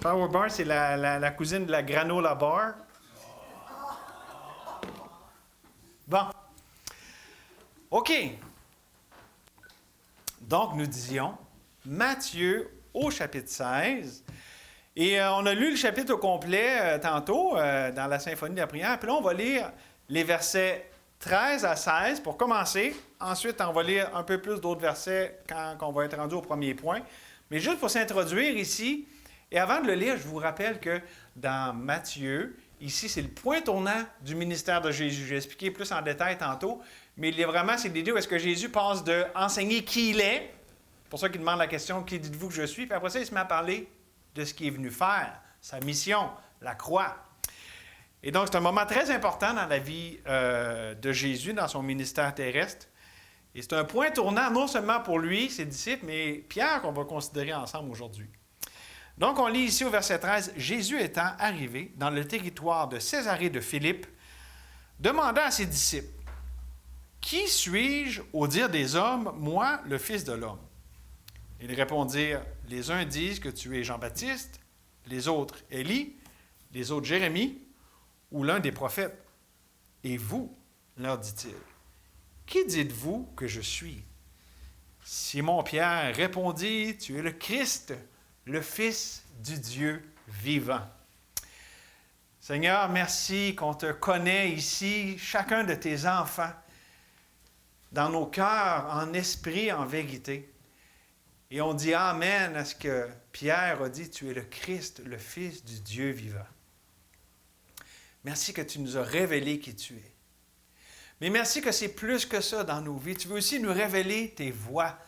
Flower bar, c'est la cousine de la granola bar. Bon. OK. Donc, nous disions Matthieu au chapitre 16. Et on a lu le chapitre au complet tantôt dans la symphonie de la prière. Puis là, on va lire les versets 13 à 16 pour commencer. Ensuite, on va lire un peu plus d'autres versets quand on va être rendu au premier point. Mais juste pour s'introduire ici, et avant de le lire, je vous rappelle que dans Matthieu, ici, c'est le point tournant du ministère de Jésus. J'ai expliqué plus en détail tantôt, mais il y a vraiment, c'est l'idée où est-ce que Jésus passe de enseigner qui il est, pour ça qu'il demande la question « Qui dites-vous que je suis? » Puis après ça, il se met à parler de ce qu'il est venu faire, sa mission, la croix. Et donc, c'est un moment très important dans la vie de Jésus, dans son ministère terrestre. Et c'est un point tournant non seulement pour lui, ses disciples, mais Pierre qu'on va considérer ensemble aujourd'hui. Donc, on lit ici au verset 13, « Jésus étant arrivé dans le territoire de Césarée de Philippe, demanda à ses disciples, « Qui suis-je au dire des hommes, moi, le Fils de l'homme? » Ils répondirent, « Les uns disent que tu es Jean-Baptiste, les autres Élie, les autres Jérémie, ou l'un des prophètes. Et vous, leur dit-il, qui dites-vous que je suis? » Simon-Pierre répondit, « Tu es le Christ, le Fils du Dieu vivant. » Seigneur, merci qu'on te connaît ici, chacun de tes enfants, dans nos cœurs, en esprit, en vérité. Et on dit Amen à ce que Pierre a dit, tu es le Christ, le Fils du Dieu vivant. Merci que tu nous as révélé qui tu es. Mais merci que c'est plus que ça dans nos vies. Tu veux aussi nous révéler tes voies,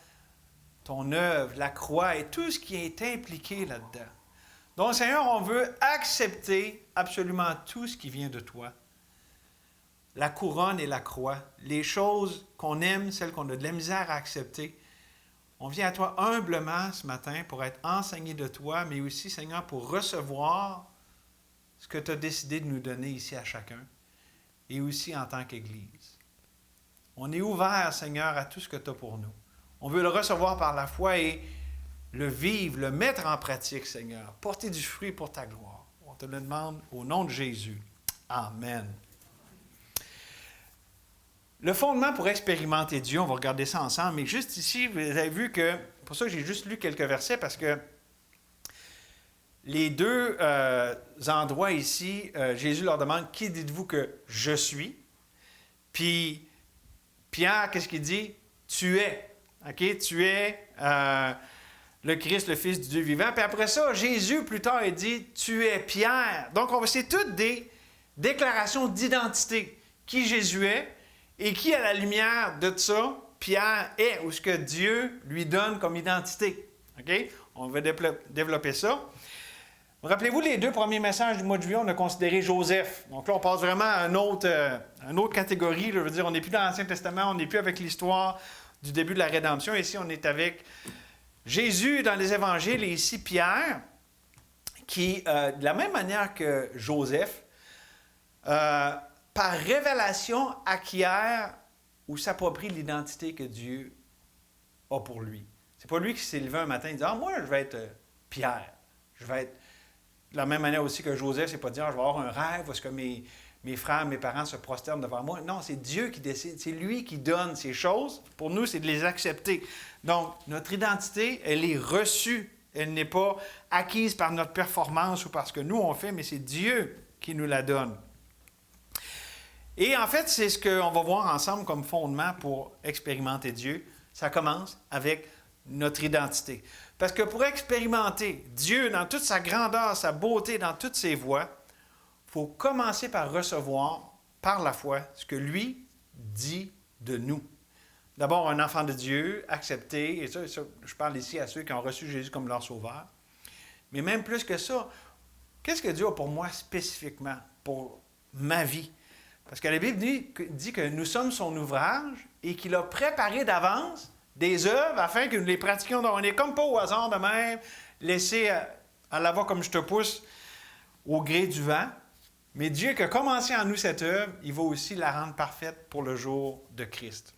ton œuvre, la croix et tout ce qui est impliqué là-dedans. Donc, Seigneur, on veut accepter absolument tout ce qui vient de toi. La couronne et la croix, les choses qu'on aime, celles qu'on a de la misère à accepter. On vient à toi humblement ce matin pour être enseigné de toi, mais aussi, Seigneur, pour recevoir ce que tu as décidé de nous donner ici à chacun, et aussi en tant qu'Église. On est ouvert, Seigneur, à tout ce que tu as pour nous. On veut le recevoir par la foi et le vivre, le mettre en pratique, Seigneur. Porter du fruit pour ta gloire. On te le demande au nom de Jésus. Amen. Le fondement pour expérimenter Dieu, on va regarder ça ensemble, mais juste ici, vous avez vu que, pour ça j'ai juste lu quelques versets, parce que les deux endroits ici, Jésus leur demande, « Qui dites-vous que je suis? » Puis Pierre, qu'est-ce qu'il dit? « Tu es. » OK? Tu es le Christ, le Fils du Dieu vivant. Puis après ça, Jésus, plus tard, il dit, « Tu es Pierre. » Donc, c'est toutes des déclarations d'identité. Qui Jésus est et qui, à la lumière de ça, Pierre est, ou ce que Dieu lui donne comme identité. OK? On va développer ça. Rappelez-vous, les deux premiers messages du mois de juillet, on a considéré Joseph. Donc là, on passe vraiment à une autre catégorie. Là, je veux dire, on n'est plus dans l'Ancien Testament, on n'est plus avec l'histoire du début de la rédemption. Ici, on est avec Jésus dans les évangiles et ici Pierre, qui, de la même manière que Joseph, par révélation, acquiert ou s'approprie l'identité que Dieu a pour lui. C'est pas lui qui s'est levé un matin et dit « Ah, moi, je vais être Pierre. Je vais être... » De la même manière aussi que Joseph, c'est pas dire « Je vais avoir un rêve, parce que mes frères, mes parents se prosternent devant moi. » Non, c'est Dieu qui décide. C'est lui qui donne ces choses. Pour nous, c'est de les accepter. Donc, notre identité, elle est reçue. Elle n'est pas acquise par notre performance ou par ce que nous, on fait, mais c'est Dieu qui nous la donne. Et en fait, c'est ce qu'on va voir ensemble comme fondement pour expérimenter Dieu. Ça commence avec notre identité. Parce que pour expérimenter Dieu dans toute sa grandeur, sa beauté, dans toutes ses voies, il faut commencer par recevoir, par la foi, ce que lui dit de nous. D'abord, un enfant de Dieu, accepté, et ça, je parle ici à ceux qui ont reçu Jésus comme leur sauveur. Mais même plus que ça, qu'est-ce que Dieu a pour moi spécifiquement, pour ma vie? Parce que la Bible dit que nous sommes son ouvrage et qu'il a préparé d'avance des œuvres afin que nous les pratiquions. Donc, on n'est comme pas au hasard de même, laissé à la voie comme je te pousse au gré du vent. Mais Dieu qui a commencé en nous cette œuvre, il va aussi la rendre parfaite pour le jour de Christ.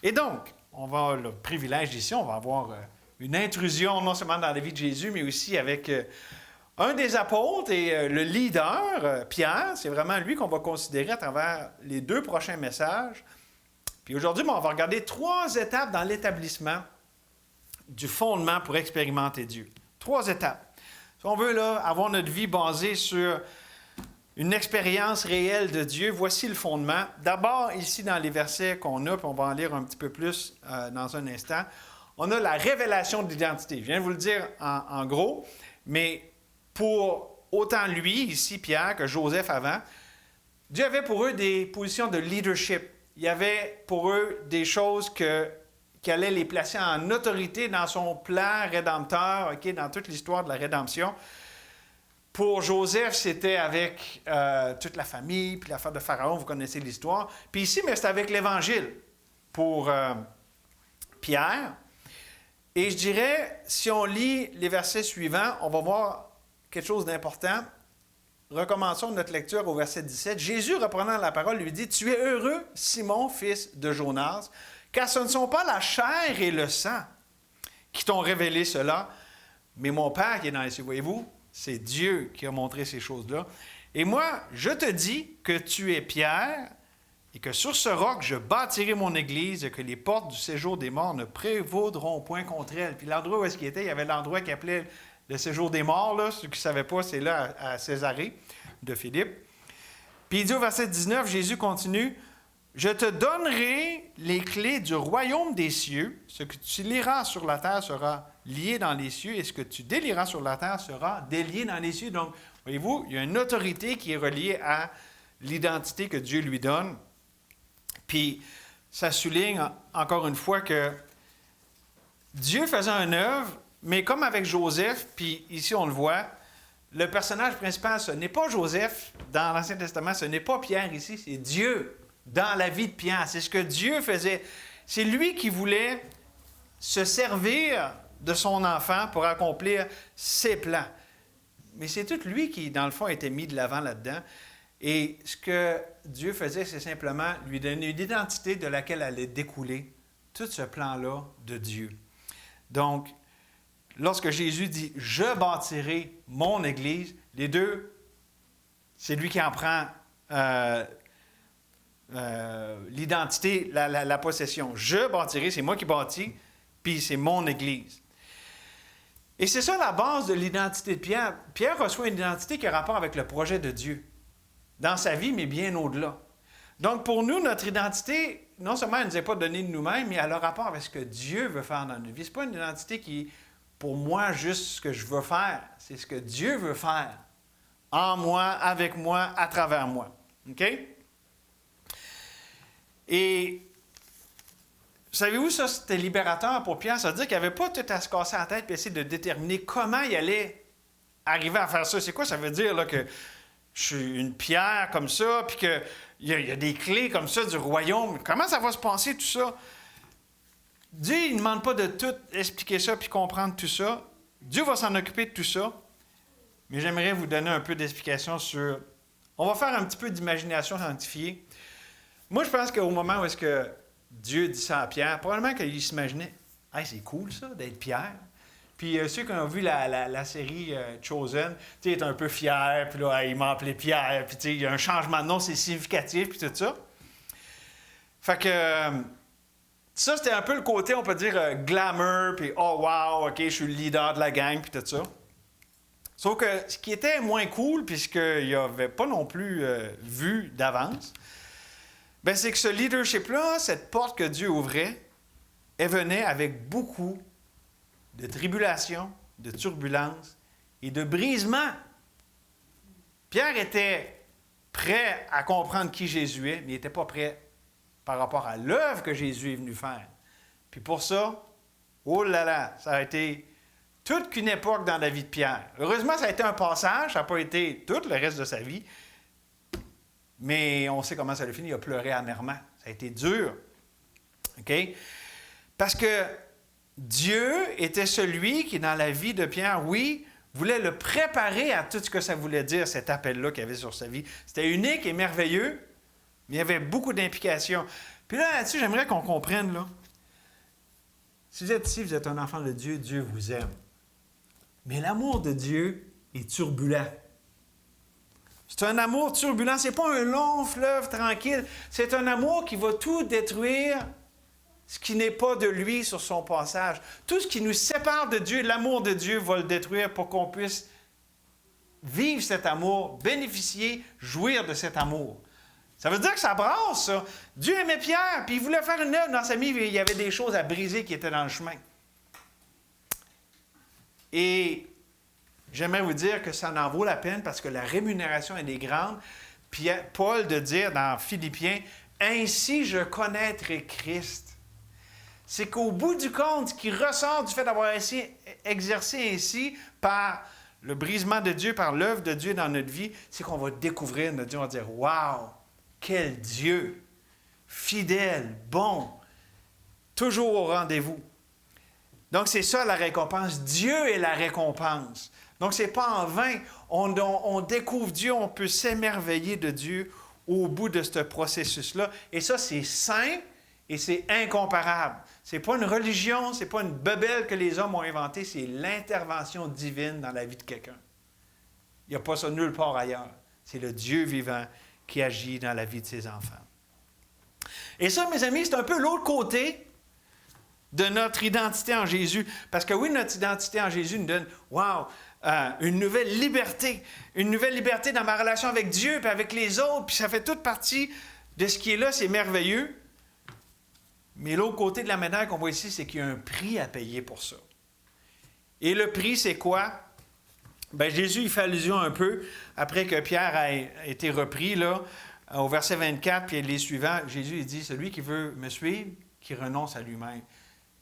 Et donc, on va avoir le privilège ici, on va avoir une intrusion non seulement dans la vie de Jésus, mais aussi avec un des apôtres et le leader, Pierre, c'est vraiment lui qu'on va considérer à travers les 2 prochains messages. Puis aujourd'hui, on va regarder 3 étapes dans l'établissement du fondement pour expérimenter Dieu. 3 étapes. Si on veut là, avoir notre vie basée sur une expérience réelle de Dieu, voici le fondement. D'abord, ici dans les versets qu'on a, puis on va en lire un petit peu plus dans un instant, on a la révélation de l'identité. Je viens de vous le dire en gros, mais pour autant lui, ici Pierre, que Joseph avant, Dieu avait pour eux des positions de leadership. Il y avait pour eux des choses qui allaient les placer en autorité dans son plan rédempteur, dans toute l'histoire de la rédemption. Pour Joseph, c'était avec toute la famille, puis l'affaire de Pharaon, vous connaissez l'histoire. Puis ici, mais c'est avec l'Évangile pour Pierre. Et je dirais, si on lit les versets suivants, on va voir quelque chose d'important. Recommençons notre lecture au verset 17. Jésus, reprenant la parole, lui dit, « Tu es heureux, Simon, fils de Jonas, car ce ne sont pas la chair et le sang qui t'ont révélé cela, mais mon Père qui est dans les cieux. » Voyez-vous, c'est Dieu qui a montré ces choses-là. « Et moi, je te dis que tu es Pierre, et que sur ce roc, je bâtirai mon église, et que les portes du séjour des morts ne prévaudront point contre elle. » Puis l'endroit où est-ce qu'il était, il y avait l'endroit qu'il appelait le séjour des morts, là. Ceux qui ne savaient pas, c'est là à Césarée de Philippe. Puis il dit au verset 19, Jésus continue, « Je te donnerai les clés du royaume des cieux. Ce que tu lieras sur la terre sera lié dans les cieux, et ce que tu délieras sur la terre sera délié dans les cieux. » Donc, voyez-vous, il y a une autorité qui est reliée à l'identité que Dieu lui donne. Puis, ça souligne encore une fois que Dieu faisait une œuvre, mais comme avec Joseph, puis ici on le voit, le personnage principal, ce n'est pas Joseph dans l'Ancien Testament, ce n'est pas Pierre ici, c'est Dieu dans la vie de Pierre. C'est ce que Dieu faisait. C'est lui qui voulait se servir de son enfant pour accomplir ses plans. Mais c'est tout lui qui, dans le fond, a été mis de l'avant là-dedans. Et ce que Dieu faisait, c'est simplement lui donner une identité de laquelle allait découler tout ce plan-là de Dieu. Donc, lorsque Jésus dit « Je bâtirai mon Église », les deux, c'est lui qui en prend l'identité, la possession. « Je bâtirai », c'est moi qui bâtis, puis c'est mon Église. Et c'est ça la base de l'identité de Pierre. Pierre reçoit une identité qui a rapport avec le projet de Dieu dans sa vie, mais bien au-delà. Donc, pour nous, notre identité, non seulement elle ne nous est pas donnée de nous-mêmes, mais elle a rapport avec ce que Dieu veut faire dans notre vie. Ce n'est pas une identité qui, pour moi, juste ce que je veux faire. C'est ce que Dieu veut faire en moi, avec moi, à travers moi. OK? Et savez-vous, ça, c'était libérateur pour Pierre. Ça veut dire qu'il n'avait pas tout à se casser la tête et essayer de déterminer comment il allait arriver à faire ça. C'est quoi ça veut dire, là, que je suis une pierre comme ça, puis qu'il y a des clés comme ça du royaume. Comment ça va se passer, tout ça? Dieu, il ne demande pas de tout expliquer ça puis comprendre tout ça. Dieu va s'en occuper de tout ça. Mais j'aimerais vous donner un peu d'explication sur... On va faire un petit peu d'imagination scientifique. Moi, je pense qu'au moment où est-ce que Dieu dit ça à Pierre, probablement qu'il s'imaginait « Hey, c'est cool ça, d'être Pierre. » Puis ceux qui ont vu la série Chosen, tu sais, il est un peu fier, puis là, il m'a appelé Pierre, puis tu sais, il y a un changement de nom, c'est significatif, puis tout ça. Fait que ça, c'était un peu le côté, on peut dire, glamour, puis oh wow, OK, je suis le leader de la gang, puis tout ça. Sauf que ce qui était moins cool, puisqu'il n'avait pas non plus vu d'avance, bien, c'est que ce leadership-là, cette porte que Dieu ouvrait, elle venait avec beaucoup de tribulations, de turbulences et de brisements. Pierre était prêt à comprendre qui Jésus est, mais il n'était pas prêt par rapport à l'œuvre que Jésus est venu faire. Puis pour ça, oh là là, ça a été toute qu'une époque dans la vie de Pierre. Heureusement, ça a été un passage, ça n'a pas été tout le reste de sa vie, mais on sait comment ça a fini, il a pleuré amèrement. Ça a été dur. OK? Parce que Dieu était celui qui, dans la vie de Pierre, oui, voulait le préparer à tout ce que ça voulait dire, cet appel-là qu'il avait sur sa vie. C'était unique et merveilleux, mais il y avait beaucoup d'implications. Puis là-dessus, j'aimerais qu'on comprenne, là. Si vous êtes ici, vous êtes un enfant de Dieu, Dieu vous aime. Mais l'amour de Dieu est turbulent. C'est un amour turbulent. Ce n'est pas un long fleuve tranquille. C'est un amour qui va tout détruire ce qui n'est pas de lui sur son passage. Tout ce qui nous sépare de Dieu, l'amour de Dieu va le détruire pour qu'on puisse vivre cet amour, bénéficier, jouir de cet amour. Ça veut dire que ça brasse, ça. Dieu aimait Pierre, puis il voulait faire une œuvre dans sa vie, mais il y avait des choses à briser qui étaient dans le chemin. Et j'aimerais vous dire que ça en vaut la peine parce que la rémunération est grande. Puis Paul de dire dans Philippiens, « Ainsi je connaîtrai Christ ». C'est qu'au bout du compte, ce qui ressort du fait d'avoir exercé ainsi par le brisement de Dieu, par l'œuvre de Dieu dans notre vie, c'est qu'on va découvrir notre Dieu, on va dire « Wow, quel Dieu! Fidèle, bon, toujours au rendez-vous ». Donc, c'est ça la récompense. Dieu est la récompense. Donc, ce n'est pas en vain. On découvre Dieu, on peut s'émerveiller de Dieu au bout de ce processus-là. Et ça, c'est simple et c'est incomparable. Ce n'est pas une religion, ce n'est pas une bebelle que les hommes ont inventée, c'est l'intervention divine dans la vie de quelqu'un. Il n'y a pas ça nulle part ailleurs. C'est le Dieu vivant qui agit dans la vie de ses enfants. Et ça, mes amis, c'est un peu l'autre côté de notre identité en Jésus. Parce que oui, notre identité en Jésus nous donne, wow, une nouvelle liberté dans ma relation avec Dieu et avec les autres, puis ça fait toute partie de ce qui est là, c'est merveilleux. Mais l'autre côté de la médaille qu'on voit ici, c'est qu'il y a un prix à payer pour ça. Et le prix, c'est quoi? Bien, Jésus, il fait allusion un peu, après que Pierre a été repris, là, au verset 24, puis les suivants, Jésus, il dit, « Celui qui veut me suivre, qui renonce à lui-même. »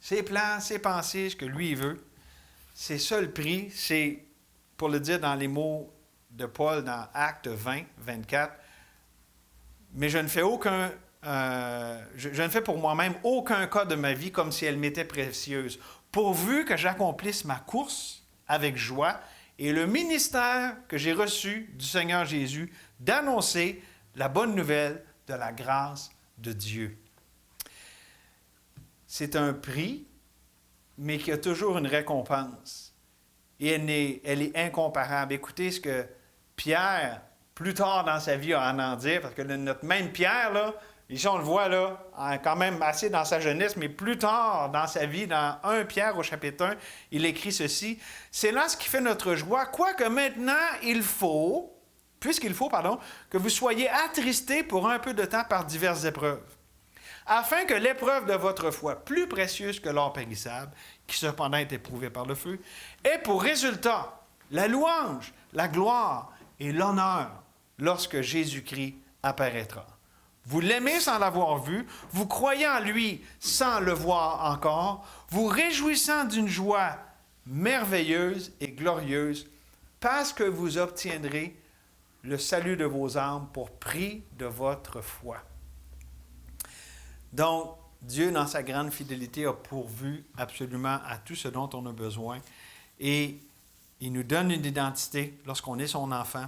Ses plans, ses pensées, ce que lui, il veut. C'est ça le prix. C'est, pour le dire dans les mots de Paul dans Actes 20, 24, « Mais je ne fais je ne fais pour moi-même aucun cas de ma vie comme si elle m'était précieuse, pourvu que j'accomplisse ma course avec joie et le ministère que j'ai reçu du Seigneur Jésus d'annoncer la bonne nouvelle de la grâce de Dieu. » C'est un prix, mais qui a toujours une récompense. Et elle est incomparable. Écoutez ce que Pierre, plus tard dans sa vie, a à en dire, parce que notre même Pierre, là, ici on le voit là, quand même assez dans sa jeunesse, mais plus tard dans sa vie, dans 1 Pierre au chapitre 1, il écrit ceci, « C'est là ce qui fait notre joie, quoique maintenant puisqu'il faut, que vous soyez attristés pour un peu de temps par diverses épreuves. Afin que l'épreuve de votre foi, plus précieuse que l'or périssable, qui cependant est éprouvé par le feu, ait pour résultat la louange, la gloire et l'honneur lorsque Jésus-Christ apparaîtra. Vous l'aimez sans l'avoir vu, vous croyez en lui sans le voir encore, vous réjouissant d'une joie merveilleuse et glorieuse, parce que vous obtiendrez le salut de vos âmes pour prix de votre foi. » Donc, Dieu, dans sa grande fidélité, a pourvu absolument à tout ce dont on a besoin. Et il nous donne une identité lorsqu'on est son enfant.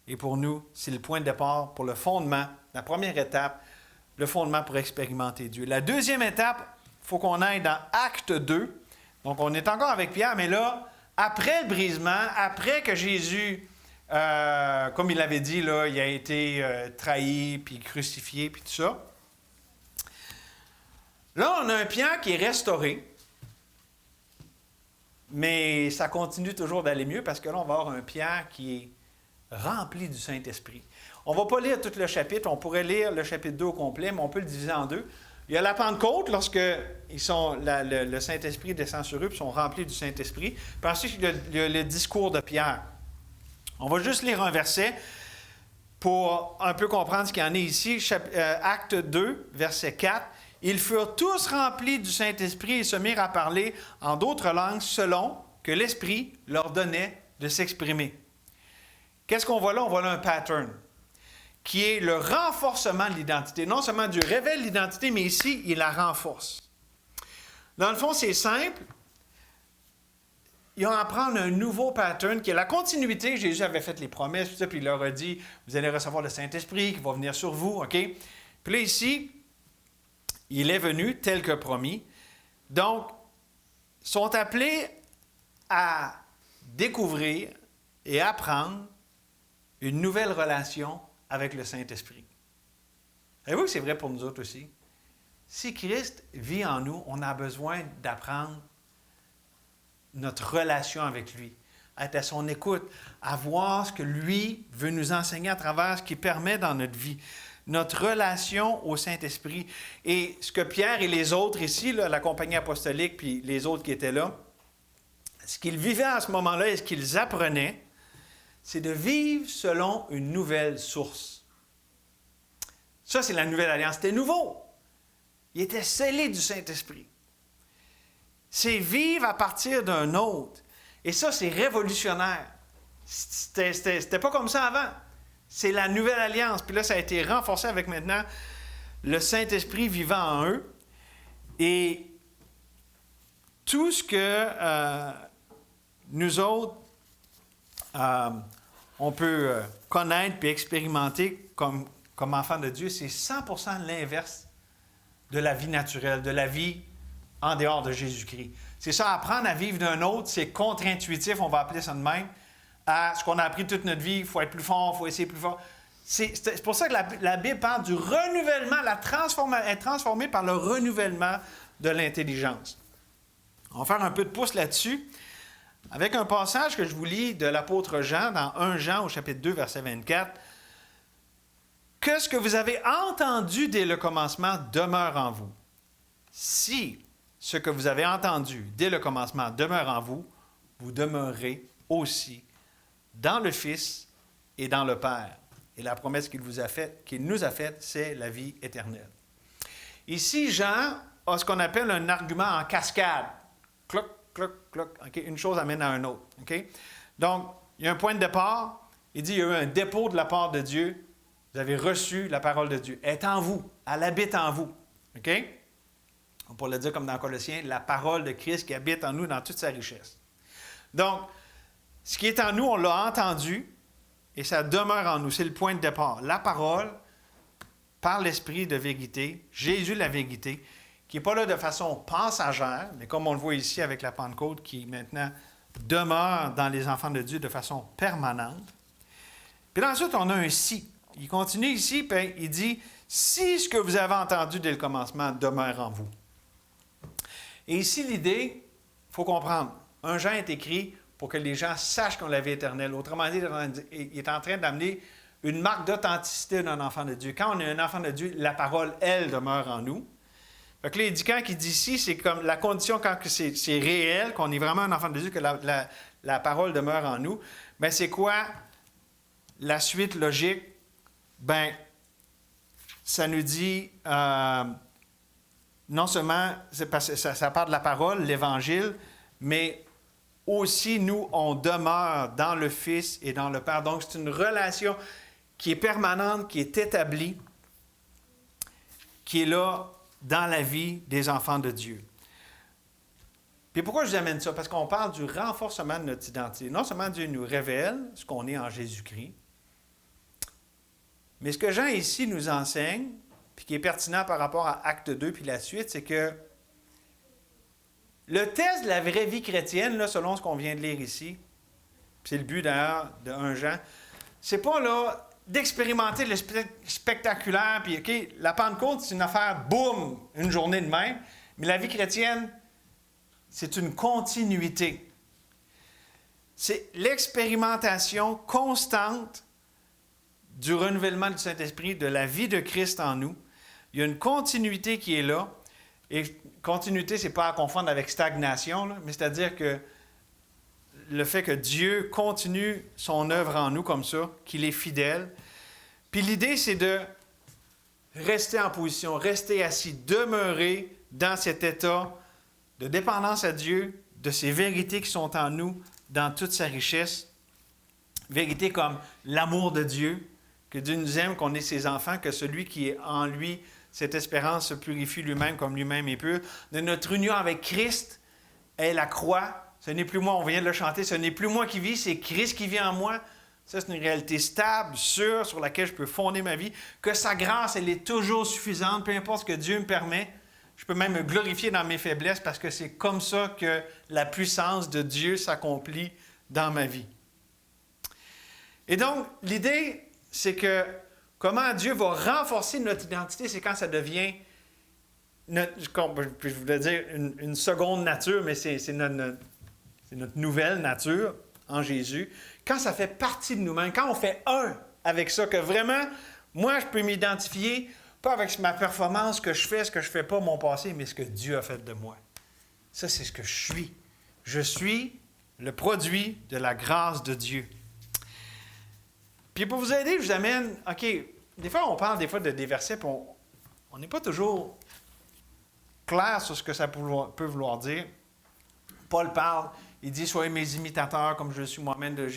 Et pour nous, c'est le point de départ pour le fondement, la première étape, le fondement pour expérimenter Dieu. La deuxième étape, il faut qu'on aille dans Acte 2. Donc, on est encore avec Pierre, mais là, après le brisement, après que Jésus, comme il l'avait dit, là, il a été trahi, puis crucifié, puis tout ça. Là, on a un Pierre qui est restauré, mais ça continue toujours d'aller mieux parce que là, on va avoir un Pierre qui est rempli du Saint-Esprit. On ne va pas lire tout le chapitre, on pourrait lire le chapitre 2 au complet, mais on peut le diviser en deux. Il y a la Pentecôte, lorsque le Saint-Esprit descend sur eux, puis ils sont remplis du Saint-Esprit. Puis ensuite, il y a le discours de Pierre. On va juste lire un verset pour un peu comprendre ce qu'il y en est ici. Acte 2, verset 4. Ils furent tous remplis du Saint-Esprit et se mirent à parler en d'autres langues selon que l'Esprit leur donnait de s'exprimer. Qu'est-ce qu'on voit là? On voit là un pattern qui est le renforcement de l'identité. Non seulement Dieu révèle l'identité, mais ici, il la renforce. Dans le fond, c'est simple. Ils ont à prendre un nouveau pattern qui est la continuité. Jésus avait fait les promesses, tout ça, puis il leur a dit, vous allez recevoir le Saint-Esprit qui va venir sur vous, OK? Puis là, ici, il est venu tel que promis. Donc, sont appelés à découvrir et apprendre une nouvelle relation avec le Saint-Esprit. Savez-vous que c'est vrai pour nous autres aussi? Si Christ vit en nous, on a besoin d'apprendre notre relation avec lui, à être à son écoute, à voir ce que lui veut nous enseigner à travers ce qu'il permet dans notre vie, notre relation au Saint-Esprit. Et ce que Pierre et les autres ici, là, la compagnie apostolique, puis les autres qui étaient là, ce qu'ils vivaient à ce moment-là et ce qu'ils apprenaient, c'est de vivre selon une nouvelle source. Ça, c'est la nouvelle alliance. C'était nouveau. Il était scellé du Saint-Esprit. C'est vivre à partir d'un autre. Et ça, c'est révolutionnaire. C'était pas comme ça avant. C'est la nouvelle alliance. Puis là, ça a été renforcé avec maintenant le Saint-Esprit vivant en eux. Et tout ce que nous autres, on peut connaître et expérimenter comme enfants de Dieu, c'est 100% l'inverse de la vie naturelle, de la vie en dehors de Jésus-Christ. C'est ça, apprendre à vivre d'un autre, c'est contre-intuitif, on va appeler ça de même, à ce qu'on a appris toute notre vie, il faut être plus fort, il faut essayer plus fort. C'est pour ça que la Bible parle du renouvellement, être transformé par le renouvellement de l'intelligence. On va faire un peu de pouce là-dessus, avec un passage que je vous lis de l'apôtre Jean, dans 1 Jean au chapitre 2, verset 24. « Que ce que vous avez entendu dès le commencement demeure en vous. Si ce que vous avez entendu dès le commencement demeure en vous, vous demeurerez aussi dans le Fils et dans le Père. Et la promesse qu'il nous a faite, c'est la vie éternelle. » Ici, Jean a ce qu'on appelle un argument en cascade. Cloc, cloc, cloc. Okay? Une chose amène à un autre. Okay? Donc, il y a un point de départ. Il dit, il y a eu un dépôt de la part de Dieu. Vous avez reçu la parole de Dieu. Elle est en vous. Elle habite en vous. OK? On pourrait le dire comme dans Colossiens, la parole de Christ qui habite en nous dans toute sa richesse. Donc, ce qui est en nous, on l'a entendu et ça demeure en nous. C'est le point de départ. La parole, par l'Esprit de vérité, Jésus la vérité, qui n'est pas là de façon passagère, mais comme on le voit ici avec la Pentecôte, qui maintenant demeure dans les enfants de Dieu de façon permanente. Puis ensuite, on a un « si ». Il continue ici, puis il dit « Si ce que vous avez entendu dès le commencement demeure en vous. » Et ici, l'idée, il faut comprendre, 1 Jean est écrit pour que les gens sachent qu'on a la vie éternelle. Autrement dit, il est en train d'amener une marque d'authenticité d'un enfant de Dieu. Quand on est un enfant de Dieu, la parole, elle, demeure en nous. Fait que là, il dit, quand il dit ici, c'est comme la condition quand c'est réel, qu'on est vraiment un enfant de Dieu, que la parole demeure en nous. Bien, c'est quoi la suite logique? Bien, ça nous dit, non seulement, ça parle de la parole, l'Évangile, mais aussi, nous, on demeure dans le Fils et dans le Père. Donc, c'est une relation qui est permanente, qui est établie, qui est là dans la vie des enfants de Dieu. Puis pourquoi je vous amène ça? Parce qu'on parle du renforcement de notre identité. Non seulement Dieu nous révèle ce qu'on est en Jésus-Christ, mais ce que Jean ici nous enseigne, puis qui est pertinent par rapport à Acte 2 puis la suite, c'est que le test de la vraie vie chrétienne, là, selon ce qu'on vient de lire ici, c'est le but d'ailleurs de 1 Jean, c'est pas là d'expérimenter le spectaculaire, puis OK, la Pentecôte, c'est une affaire, boum, une journée de même, mais la vie chrétienne, c'est une continuité. C'est l'expérimentation constante du renouvellement du Saint-Esprit, de la vie de Christ en nous. Il y a une continuité qui est là. Et continuité, ce n'est pas à confondre avec stagnation, là, mais c'est-à-dire que le fait que Dieu continue son œuvre en nous comme ça, qu'il est fidèle. Puis l'idée, c'est de rester en position, rester assis, demeurer dans cet état de dépendance à Dieu, de ces vérités qui sont en nous, dans toute sa richesse. Vérités comme l'amour de Dieu, que Dieu nous aime, qu'on est ses enfants, que celui qui est en lui, cette espérance se purifie lui-même comme lui-même est pur. De notre union avec Christ est la croix. Ce n'est plus moi, on vient de le chanter, ce n'est plus moi qui vis, c'est Christ qui vit en moi. Ça, c'est une réalité stable, sûre, sur laquelle je peux fonder ma vie. Que sa grâce, elle est toujours suffisante, peu importe ce que Dieu me permet. Je peux même me glorifier dans mes faiblesses parce que c'est comme ça que la puissance de Dieu s'accomplit dans ma vie. Et donc, l'idée, c'est que comment Dieu va renforcer notre identité, c'est quand ça devient, je voulais dire une seconde nature, mais c'est notre nouvelle nature en Jésus. Quand ça fait partie de nous-mêmes, quand on fait un avec ça, que vraiment, moi, je peux m'identifier, pas avec ma performance, ce que je fais pas, mon passé, mais ce que Dieu a fait de moi. Ça, c'est ce que je suis. Je suis le produit de la grâce de Dieu. Puis pour vous aider, je vous amène, OK, des fois, on parle des versets, puis on n'est pas toujours clair sur ce que ça peut vouloir dire. Paul parle, il dit « Soyez mes imitateurs comme je suis moi-même de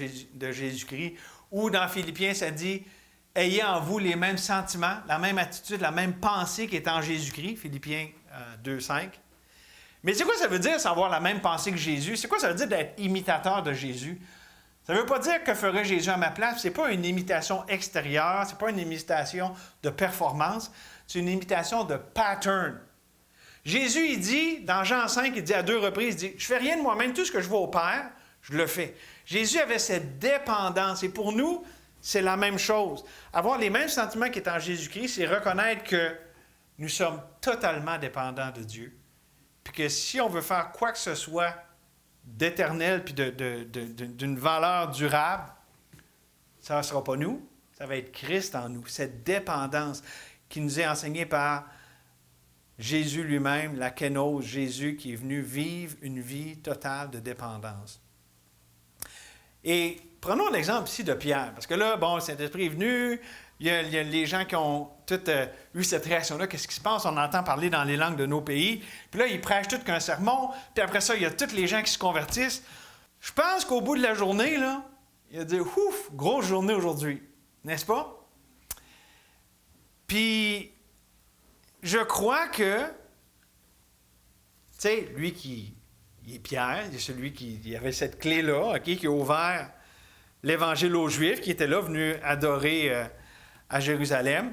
Jésus-Christ ». Ou dans Philippiens, ça dit « Ayez en vous les mêmes sentiments, la même attitude, la même pensée qui est en Jésus-Christ ». Philippiens 2,5. Mais c'est quoi ça veut dire, savoir la même pensée que Jésus? C'est quoi ça veut dire d'être imitateur de Jésus? Ça ne veut pas dire que ferait Jésus à ma place. Ce n'est pas une imitation extérieure, ce n'est pas une imitation de performance, c'est une imitation de pattern. Jésus, il dit, dans Jean 5, il dit à 2 reprises, il dit, « Je ne fais rien de moi-même, tout ce que je vois au Père, je le fais. » Jésus avait cette dépendance. Et pour nous, c'est la même chose. Avoir les mêmes sentiments qui est en Jésus-Christ, c'est reconnaître que nous sommes totalement dépendants de Dieu. Puis que si on veut faire quoi que ce soit d'éternel puis d'une valeur durable, ça ne sera pas nous, ça va être Christ en nous. Cette dépendance qui nous est enseignée par Jésus lui-même, la kénose, Jésus qui est venu vivre une vie totale de dépendance. Et prenons l'exemple ici de Pierre, parce que là, bon, le Saint-Esprit est venu, il y a les gens qui ont toutes eu cette réaction-là, qu'est-ce qui se passe? On entend parler dans les langues de nos pays, puis là, ils prêchent tout qu'un sermon, puis après ça, il y a tous les gens qui se convertissent. Je pense qu'au bout de la journée, là, il a dit, ouf, grosse journée aujourd'hui, n'est-ce pas? Puis, je crois que, tu sais, lui qui il est Pierre, il est celui qui avait cette clé-là, okay, qui a ouvert l'Évangile aux Juifs, qui était là, venu adorer à Jérusalem.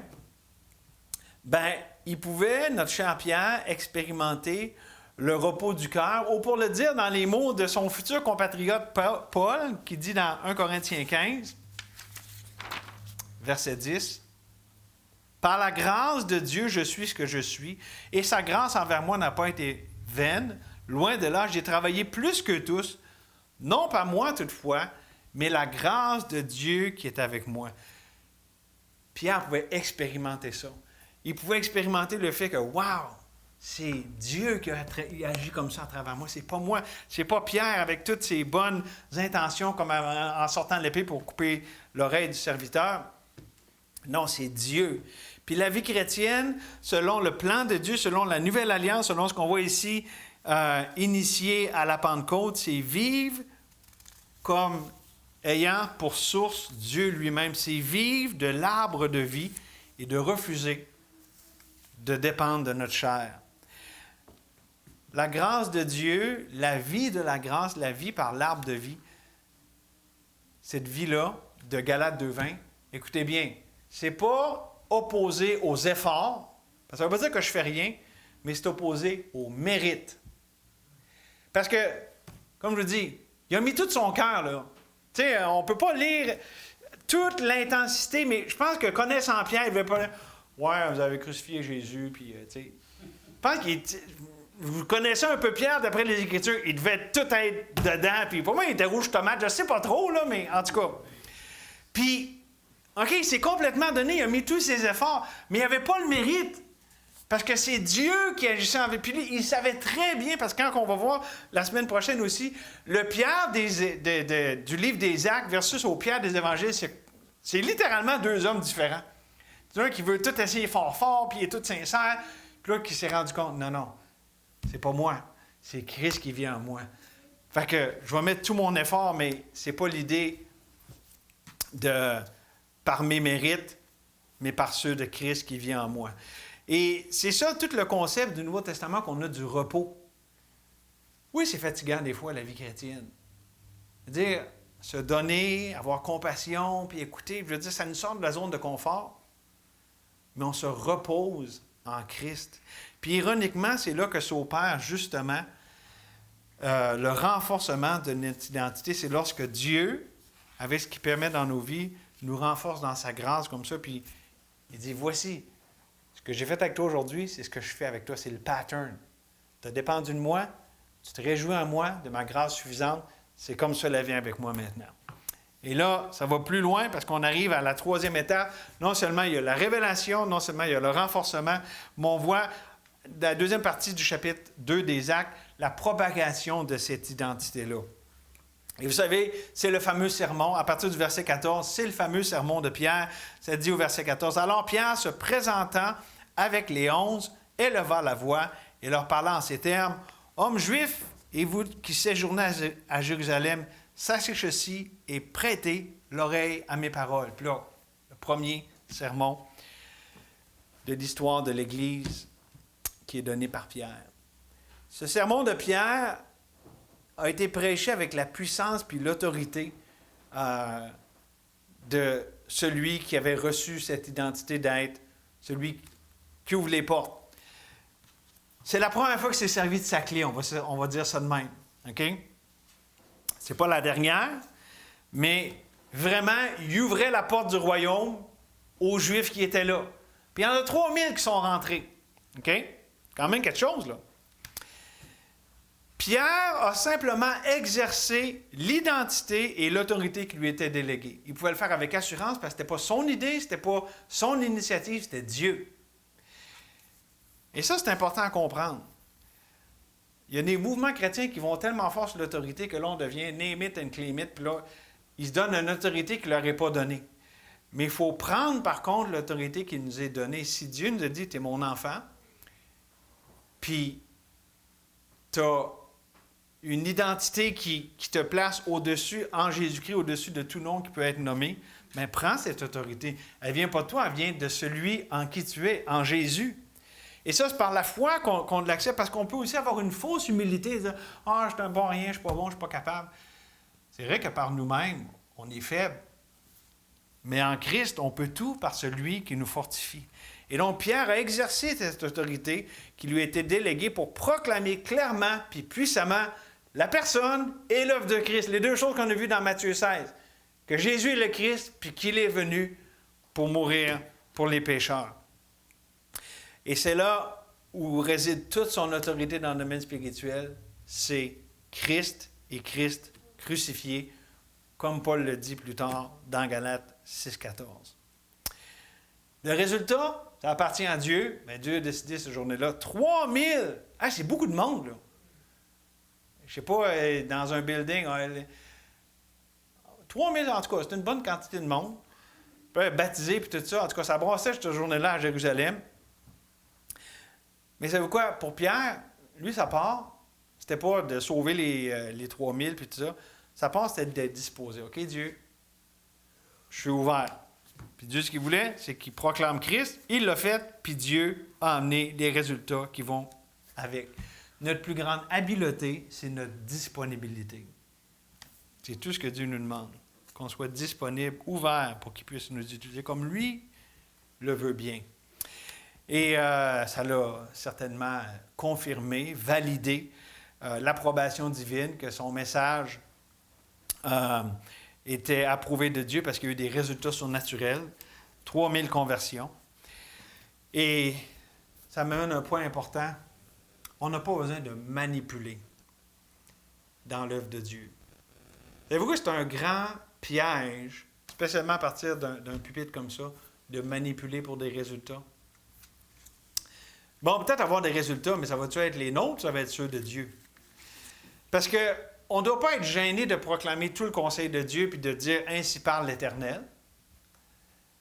Ben, il pouvait, notre cher Pierre, expérimenter le repos du cœur, ou pour le dire dans les mots de son futur compatriote Paul, qui dit dans 1 Corinthiens 15, verset 10, « Par la grâce de Dieu, je suis ce que je suis, et sa grâce envers moi n'a pas été vaine. Loin de là, j'ai travaillé plus que tous, non pas moi toutefois, mais la grâce de Dieu qui est avec moi. » Pierre pouvait expérimenter ça. Il pouvait expérimenter le fait que, wow, c'est Dieu qui a agi comme ça à travers moi. C'est pas moi. C'est pas Pierre avec toutes ses bonnes intentions, comme en sortant l'épée pour couper l'oreille du serviteur. Non, c'est Dieu. Puis la vie chrétienne, selon le plan de Dieu, selon la nouvelle alliance, selon ce qu'on voit ici, initié à la Pentecôte, c'est vivre comme ayant pour source Dieu lui-même. C'est vivre de l'arbre de vie et de refuser de dépendre de notre chair. La grâce de Dieu, la vie de la grâce, la vie par l'arbre de vie, cette vie-là, de Galates 2,20, écoutez bien, c'est pas opposé aux efforts, parce que ça ne veut pas dire que je fais rien, mais c'est opposé au mérite. Parce que, comme je vous dis, il a mis tout son cœur, là. Tu sais, on ne peut pas lire toute l'intensité, mais je pense que connaissant Pierre, il ne devait pas dire « Ouais, vous avez crucifié Jésus, puis, tu sais... » Je pense qu'il... Vous connaissez un peu Pierre, d'après les Écritures, il devait tout être dedans, puis pour moi, il était rouge tomate, je ne sais pas trop, là, mais en tout cas. Puis, OK, il s'est complètement donné, il a mis tous ses efforts, mais il n'avait pas le mérite. Parce que c'est Dieu qui agissait en vie. Puis lui, il savait très bien, parce que quand on va voir la semaine prochaine aussi, le Pierre du livre des Actes versus au Pierre des Évangiles, c'est littéralement deux hommes différents. C'est un qui veut tout essayer fort, puis il est tout sincère, puis l'autre qui s'est rendu compte, non, c'est pas moi, c'est Christ qui vit en moi. Fait que je vais mettre tout mon effort, mais c'est pas l'idée par mes mérites, mais par ceux de Christ qui vit en moi. Et c'est ça tout le concept du Nouveau Testament qu'on a du repos. Oui, c'est fatigant des fois la vie chrétienne. C'est-à-dire, se donner, avoir compassion, puis écouter, je veux dire, ça nous sort de la zone de confort, mais on se repose en Christ. Puis ironiquement, c'est là que s'opère justement le renforcement de notre identité. C'est lorsque Dieu avec ce qu'il permet dans nos vies, nous renforce dans sa grâce comme ça. Puis il dit, voici, ce que j'ai fait avec toi aujourd'hui, c'est ce que je fais avec toi, c'est le pattern. Tu as dépendu de moi, tu te réjouis en moi, de ma grâce suffisante, c'est comme ça la vie avec moi maintenant. Et là, ça va plus loin parce qu'on arrive à la troisième étape. Non seulement il y a la révélation, non seulement il y a le renforcement, mais on voit la deuxième partie du chapitre 2 des Actes, la propagation de cette identité-là. Et vous savez, c'est le fameux sermon, à partir du verset 14, c'est le fameux sermon de Pierre. Ça dit au verset 14, « Alors Pierre, se présentant avec les 11, éleva la voix et leur parla en ces termes, « Hommes juifs, et vous qui séjournez à Jérusalem, sachez ceci et prêtez l'oreille à mes paroles. » Puis là, le premier sermon de l'histoire de l'Église qui est donné par Pierre. Ce sermon de Pierre a été prêché avec la puissance puis l'autorité de celui qui avait reçu cette identité d'être celui qui ouvre les portes. C'est la première fois que c'est servi de sa clé, on va dire ça de même. OK? C'est pas la dernière, mais vraiment, il ouvrait la porte du royaume aux Juifs qui étaient là. Puis il y en a 3000 qui sont rentrés. OK? Quand même quelque chose, là. Pierre a simplement exercé l'identité et l'autorité qui lui étaient déléguées. Il pouvait le faire avec assurance parce que ce n'était pas son idée, ce n'était pas son initiative, c'était Dieu. Et ça, c'est important à comprendre. Il y a des mouvements chrétiens qui vont tellement fort sur l'autorité que là, on devient name it and claim it, puis là, ils se donnent une autorité qui ne leur est pas donnée. Mais il faut prendre, par contre, l'autorité qui nous est donnée. Si Dieu nous a dit, tu es mon enfant, puis tu as une identité qui te place au-dessus, en Jésus-Christ, au-dessus de tout nom qui peut être nommé, bien, prends cette autorité. Elle ne vient pas de toi, elle vient de celui en qui tu es, en Jésus. Et ça, c'est par la foi qu'on l'accepte, parce qu'on peut aussi avoir une fausse humilité, dire « Ah, je suis un bon rien, je ne suis pas bon, je ne suis pas capable. » C'est vrai que par nous-mêmes, on est faible. Mais en Christ, on peut tout par celui qui nous fortifie. Et donc, Pierre a exercé cette autorité qui lui a été déléguée pour proclamer clairement puis puissamment la personne et l'œuvre de Christ. Les deux choses qu'on a vues dans Matthieu 16. Que Jésus est le Christ, puis qu'il est venu pour mourir pour les pécheurs. Et c'est là où réside toute son autorité dans le domaine spirituel. C'est Christ et Christ crucifié, comme Paul le dit plus tard dans Galates 6,14. Le résultat, ça appartient à Dieu. Mais Dieu a décidé cette journée-là. 3000! Ah, c'est beaucoup de monde, là. Je ne sais pas, dans un building, 3000 en tout cas, c'est une bonne quantité de monde. Baptisé puis tout ça. En tout cas, ça brassait cette journée-là à Jérusalem. Mais savez-vous quoi? Pour Pierre, lui, sa part, c'était pas de sauver les 3000 puis tout ça. Sa part, c'était d'être disposé. OK, Dieu, je suis ouvert. Puis Dieu, ce qu'il voulait, c'est qu'il proclame Christ. Il l'a fait, puis Dieu a amené les résultats qui vont avec. Notre plus grande habileté, c'est notre disponibilité. C'est tout ce que Dieu nous demande. Qu'on soit disponible, ouvert, pour qu'il puisse nous utiliser comme lui le veut bien. Et ça l'a certainement confirmé, validé l'approbation divine, que son message était approuvé de Dieu parce qu'il y a eu des résultats surnaturels, 3000 conversions. Et ça m'amène à un point important. On n'a pas besoin de manipuler dans l'œuvre de Dieu. Savez-vous que c'est un grand piège, spécialement à partir d'un pupitre comme ça, de manipuler pour des résultats? Bon, peut-être avoir des résultats, mais ça va-tu être les nôtres ou ça va être ceux de Dieu? Parce qu'on ne doit pas être gêné de proclamer tout le conseil de Dieu puis de dire « Ainsi parle l'Éternel ».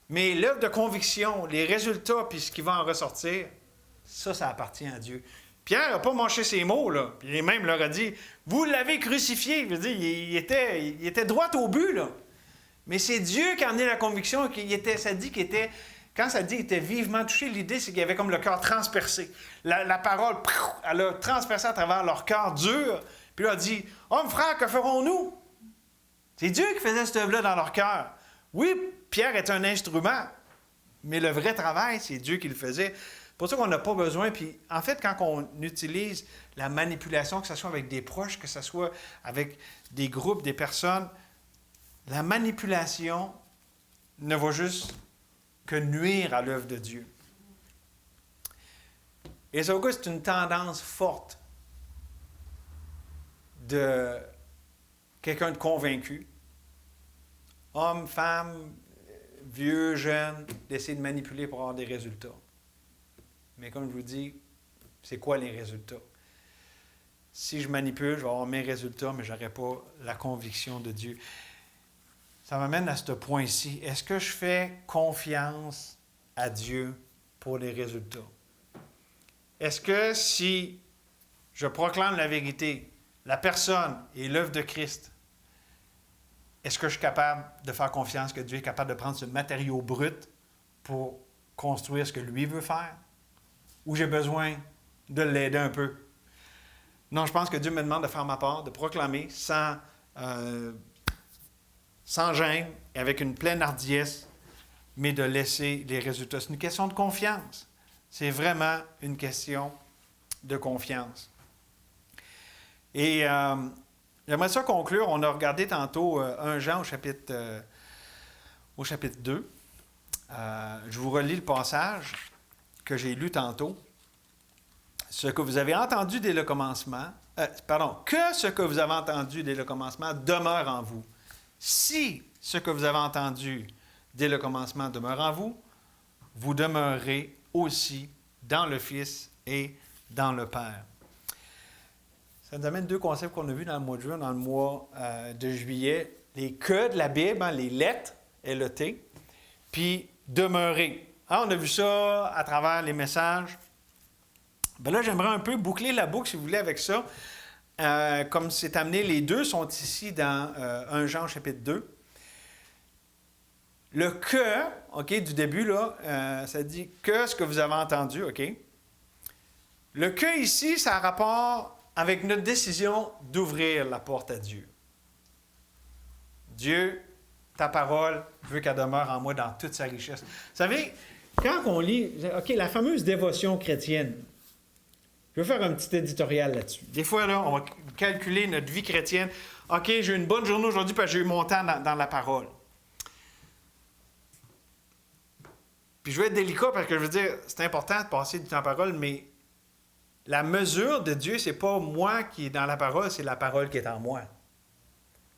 Mais l'œuvre de conviction, les résultats puis ce qui va en ressortir, ça appartient à Dieu. Pierre n'a pas mâché ses mots, là. Puis même leur a dit « Vous l'avez crucifié ». Je veux dire, il était droit au but, là. Mais c'est Dieu qui a amené la conviction. Ça dit qu'il était... Quand ça dit qu'il était vivement touché, l'idée, c'est qu'il avait comme le cœur transpercé. La parole, elle a transpercé à travers leur cœur dur. Puis là, elle a dit, « Hommes, frères, que ferons-nous? » C'est Dieu qui faisait cette œuvre-là dans leur cœur. Oui, Pierre est un instrument, mais le vrai travail, c'est Dieu qui le faisait. C'est pour ça qu'on n'a pas besoin. Puis, en fait, quand on utilise la manipulation, que ce soit avec des proches, que ce soit avec des groupes, des personnes, la manipulation ne va juste que nuire à l'œuvre de Dieu. Et ça, c'est une tendance forte de quelqu'un de convaincu, homme, femme, vieux, jeune, d'essayer de manipuler pour avoir des résultats. Mais comme je vous dis, c'est quoi les résultats? Si je manipule, je vais avoir mes résultats, mais je n'aurai pas la conviction de Dieu. Ça m'amène à ce point-ci. Est-ce que je fais confiance à Dieu pour les résultats? Est-ce que si je proclame la vérité, la personne et l'œuvre de Christ, est-ce que je suis capable de faire confiance que Dieu est capable de prendre ce matériau brut pour construire ce que lui veut faire? Ou j'ai besoin de l'aider un peu? Non, je pense que Dieu me demande de faire ma part, de proclamer sans gêne et avec une pleine hardiesse, mais de laisser les résultats. C'est une question de confiance. C'est vraiment une question de confiance. Et j'aimerais ça conclure. On a regardé tantôt 1 Jean au chapitre 2. Je vous relis le passage que j'ai lu tantôt. Ce que vous avez entendu dès le commencement, que ce que vous avez entendu dès le commencement demeure en vous. Si ce que vous avez entendu dès le commencement demeure en vous, vous demeurerez aussi dans le Fils et dans le Père. Ça nous amène 2 concepts qu'on a vus dans le mois de juin, dans le mois de juillet. Les que de la Bible, les lettres, L-E-T, puis demeurer. On a vu ça à travers les messages. Bien là, j'aimerais un peu boucler la boucle, si vous voulez, avec ça. Comme c'est amené, les deux sont ici dans 1 Jean chapitre 2. Le que, OK, du début, là, ça dit que ce que vous avez entendu, OK. Le que ici, ça a rapport avec notre décision d'ouvrir la porte à Dieu. Dieu, ta parole, veut qu'elle demeure en moi dans toute sa richesse. Vous savez, quand on lit, OK, la fameuse dévotion chrétienne, je vais faire un petit éditorial là-dessus. Des fois, là, on va calculer notre vie chrétienne. OK, j'ai eu une bonne journée aujourd'hui parce que j'ai eu mon temps dans la parole. Puis je vais être délicat parce que je veux dire, c'est important de passer du temps en parole, mais la mesure de Dieu, c'est pas moi qui est dans la parole, c'est la parole qui est en moi.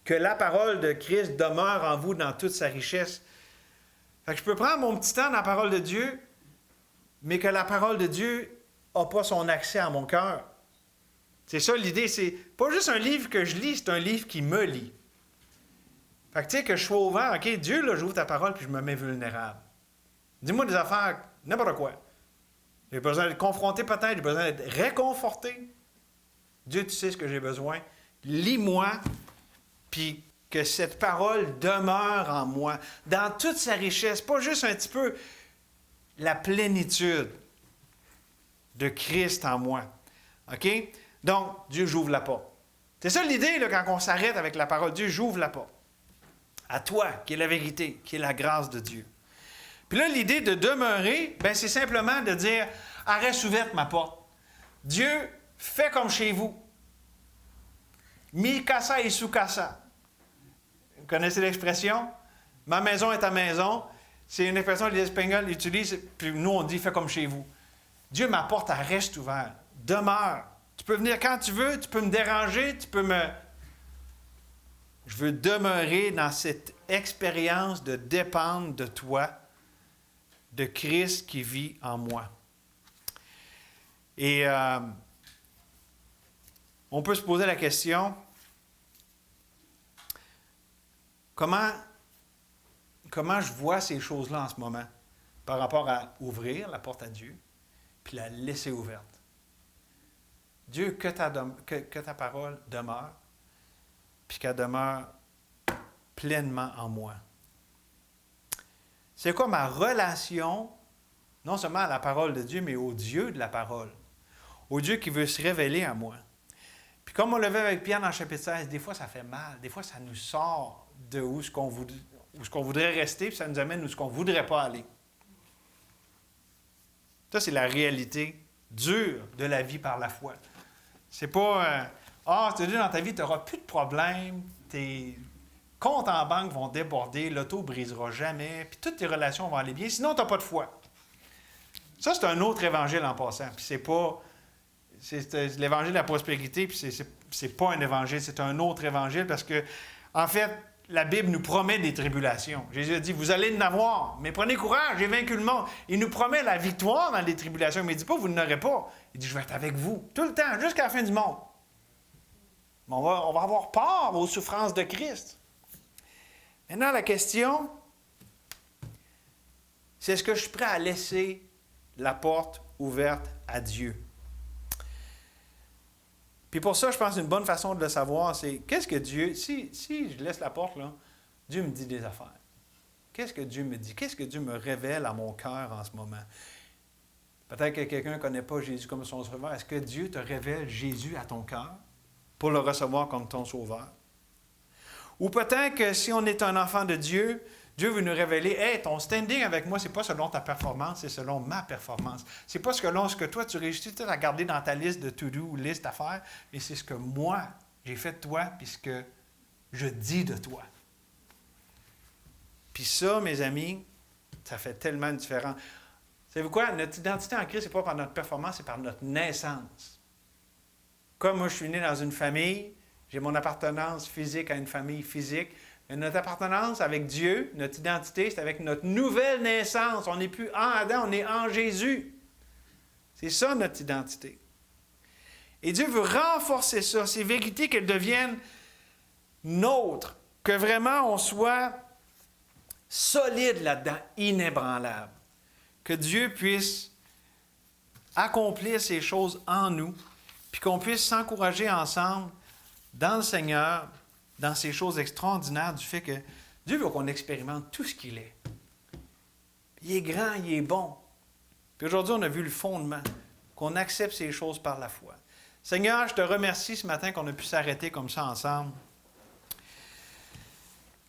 Que la parole de Christ demeure en vous dans toute sa richesse. Fait que je peux prendre mon petit temps dans la parole de Dieu, mais que la parole de Dieu n'a pas son accès à mon cœur. C'est ça l'idée, c'est pas juste un livre que je lis, c'est un livre qui me lit. Fait que tu sais, que je sois ouvert, OK, Dieu, là, j'ouvre ta parole puis je me mets vulnérable. Dis-moi des affaires, n'importe quoi. J'ai besoin d'être confronté peut-être, j'ai besoin d'être réconforté. Dieu, tu sais ce que j'ai besoin. Lis-moi, puis que cette parole demeure en moi, dans toute sa richesse, pas juste un petit peu la plénitude de Christ en moi. OK? Donc, Dieu, j'ouvre la porte. C'est ça l'idée, là, quand on s'arrête avec la parole. Dieu, j'ouvre la porte. À toi, qui est la vérité, qui est la grâce de Dieu. Puis là, l'idée de demeurer, ben, c'est simplement de dire, reste ouverte ma porte. Dieu, fais comme chez vous. Mi casa et su casa. Vous connaissez l'expression? Ma maison est ta maison. C'est une expression que les Espagnols utilisent, puis nous, on dit, fais comme chez vous. Dieu, ma porte, elle reste ouverte. Demeure. Tu peux venir quand tu veux, tu peux me déranger, tu peux me... Je veux demeurer dans cette expérience de dépendre de toi, de Christ qui vit en moi. Et on peut se poser la question, comment je vois ces choses-là en ce moment par rapport à ouvrir la porte à Dieu puis la laisser ouverte? Dieu, que ta parole demeure puis qu'elle demeure pleinement en moi. C'est quoi ma relation, non seulement à la parole de Dieu, mais au Dieu de la parole, au Dieu qui veut se révéler à moi. Puis comme on le vu avec Pierre dans le chapitre 16, des fois ça fait mal, des fois ça nous sort de où ce qu'on voudrait rester, puis ça nous amène où ce qu'on ne voudrait pas aller. Ça, c'est la réalité dure de la vie par la foi. C'est pas, c'est Dieu dans ta vie, tu n'auras plus de problèmes, comptes en banque vont déborder, l'auto ne brisera jamais, puis toutes tes relations vont aller bien, sinon tu n'as pas de foi. Ça, c'est un autre évangile en passant. Puis c'est pas... C'est l'évangile de la prospérité, puis c'est pas un évangile, c'est un autre évangile, parce que, en fait, la Bible nous promet des tribulations. Jésus a dit, vous allez en avoir, mais prenez courage, j'ai vaincu le monde. Il nous promet la victoire dans les tribulations, mais il ne dit pas, vous n'aurez pas. Il dit, je vais être avec vous, tout le temps, jusqu'à la fin du monde. Mais on va avoir part aux souffrances de Christ. Maintenant, la question, c'est est-ce que je suis prêt à laisser la porte ouverte à Dieu? Puis pour ça, je pense qu'une bonne façon de le savoir, c'est qu'est-ce que Dieu, si je laisse la porte là, Dieu me dit des affaires. Qu'est-ce que Dieu me dit? Qu'est-ce que Dieu me révèle à mon cœur en ce moment? Peut-être que quelqu'un ne connaît pas Jésus comme son sauveur. Est-ce que Dieu te révèle Jésus à ton cœur pour le recevoir comme ton sauveur? Ou peut-être que si on est un enfant de Dieu, Dieu veut nous révéler, hey, ton standing avec moi, ce n'est pas selon ta performance, c'est selon ma performance. Ce n'est pas selon ce que toi, tu réussis à garder dans ta liste de to-do ou liste à faire, mais c'est ce que moi, j'ai fait de toi, puis ce que je dis de toi. Puis ça, mes amis, ça fait tellement différent. Savez-vous quoi? Notre identité en Christ, ce n'est pas par notre performance, c'est par notre naissance. Comme moi, je suis né dans une famille, j'ai mon appartenance physique à une famille physique. Mais notre appartenance avec Dieu, notre identité, c'est avec notre nouvelle naissance. On n'est plus en Adam, on est en Jésus. C'est ça notre identité. Et Dieu veut renforcer ça, ces vérités qu'elles deviennent nôtres, que vraiment on soit solide là-dedans, inébranlable. Que Dieu puisse accomplir ces choses en nous, puis qu'on puisse s'encourager ensemble dans le Seigneur, dans ces choses extraordinaires du fait que Dieu veut qu'on expérimente tout ce qu'il est. Il est grand, il est bon. Puis aujourd'hui, on a vu le fondement, qu'on accepte ces choses par la foi. Seigneur, je te remercie ce matin qu'on a pu s'arrêter comme ça ensemble.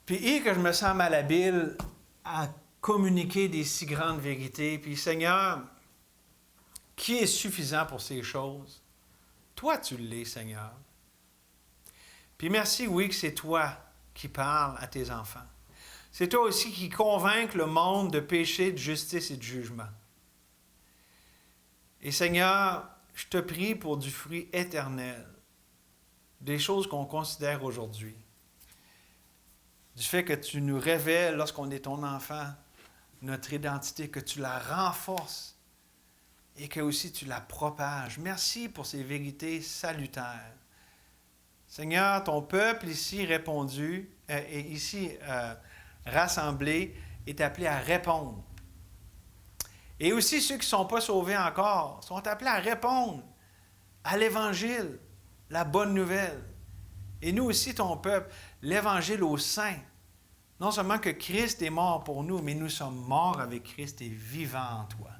Puis, que je me sens malhabile à communiquer des si grandes vérités. Puis, Seigneur, qui est suffisant pour ces choses? Toi, tu l'es, Seigneur. Puis merci, oui, que c'est toi qui parles à tes enfants. C'est toi aussi qui convaincs le monde de péché, de justice et de jugement. Et Seigneur, je te prie pour du fruit éternel, des choses qu'on considère aujourd'hui. Du fait que tu nous révèles, lorsqu'on est ton enfant, notre identité, que tu la renforces et que aussi tu la propages. Merci pour ces vérités salutaires. Seigneur, ton peuple ici rassemblé, est appelé à répondre. Et aussi ceux qui ne sont pas sauvés encore sont appelés à répondre à l'Évangile, la bonne nouvelle. Et nous aussi, ton peuple, l'Évangile aux saints. Non seulement que Christ est mort pour nous, mais nous sommes morts avec Christ et vivants en toi.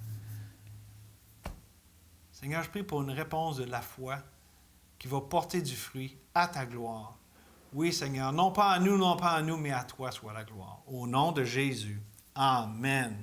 Seigneur, je prie pour une réponse de la foi qui va porter du fruit à ta gloire. Oui, Seigneur, non pas à nous, mais à toi soit la gloire. Au nom de Jésus. Amen.